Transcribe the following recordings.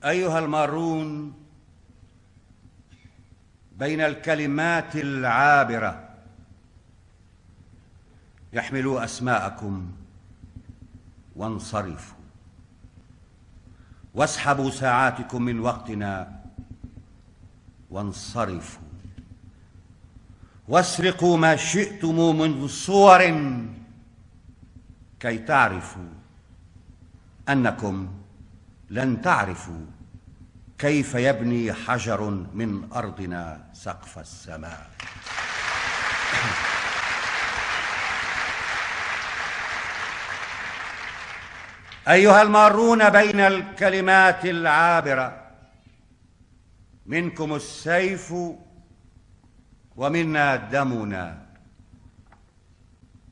أيها المارون بين الكلمات العابرة، احملوا أسماءكم وانصرفوا، واسحبوا ساعاتكم من وقتنا وانصرفوا، واسرقوا ما شئتم من صور كي تعرفوا أنكم لن تعرفوا كيف يبني حجر من أرضنا سقف السماء. أيها المارون بين الكلمات العابرة، منكم السيف ومنا دمنا،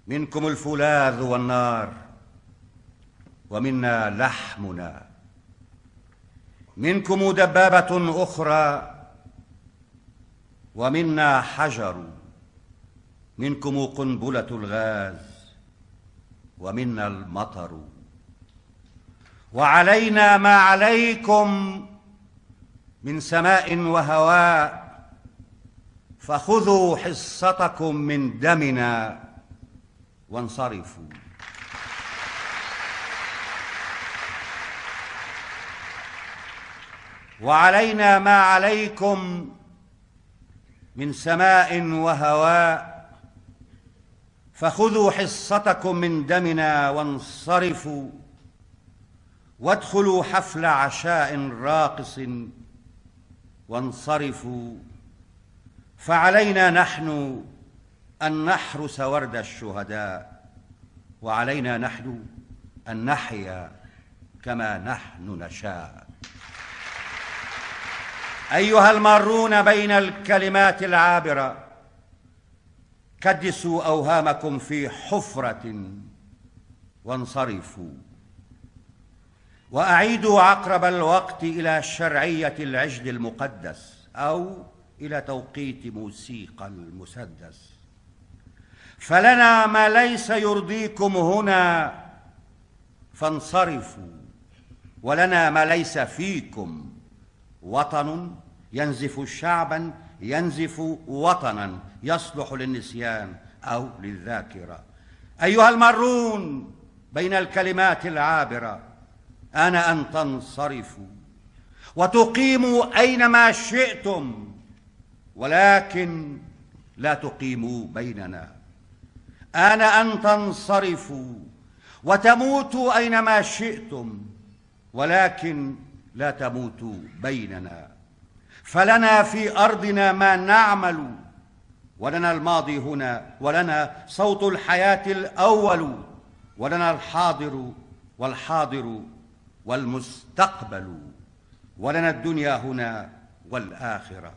منكم الفولاذ والنار ومنا لحمنا، منكم دبابة أخرى ومنا حجر، منكم قنبلة الغاز ومنا المطر، وعلينا ما عليكم من سماء وهواء، فخذوا حصتكم من دمنا وانصرفوا. وعلينا ما عليكم من سماء وهواء، فخذوا حصتكم من دمنا وانصرفوا، وادخلوا حفل عشاء راقص وانصرفوا، فعلينا نحن أن نحرس ورد الشهداء، وعلينا نحن أن نحيا كما نحن نشاء. أيها المارون بين الكلمات العابرة، كدسوا أوهامكم في حفرة وانصرفوا، وأعيدوا عقرب الوقت إلى شرعية العجل المقدس أو إلى توقيت موسيقى المسدس، فلنا ما ليس يرضيكم هنا فانصرفوا، ولنا ما ليس فيكم، وطن ينزف شعبا ينزف وطنا يصلح للنسيان أو للذاكرة. أيها المارون بين الكلمات العابرة، آن أن تنصرفوا وتقيموا أينما شئتم، ولكن لا تقيموا بيننا. آن أن تنصرفوا وتموتوا أينما شئتم، ولكن لا تموتوا بيننا. فلنا في أرضنا ما نعمل، ولنا الماضي هنا، ولنا صوت الحياة الأول، ولنا الحاضر والحاضر والمستقبل، ولنا الدنيا هنا والآخرة.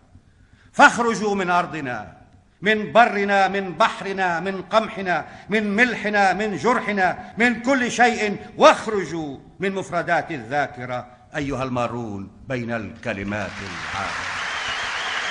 فاخرجوا من أرضنا، من برنا، من بحرنا، من قمحنا، من ملحنا، من جرحنا، من كل شيء، واخرجوا من مفردات الذاكرة أيها المارون بين الكلمات العابرة.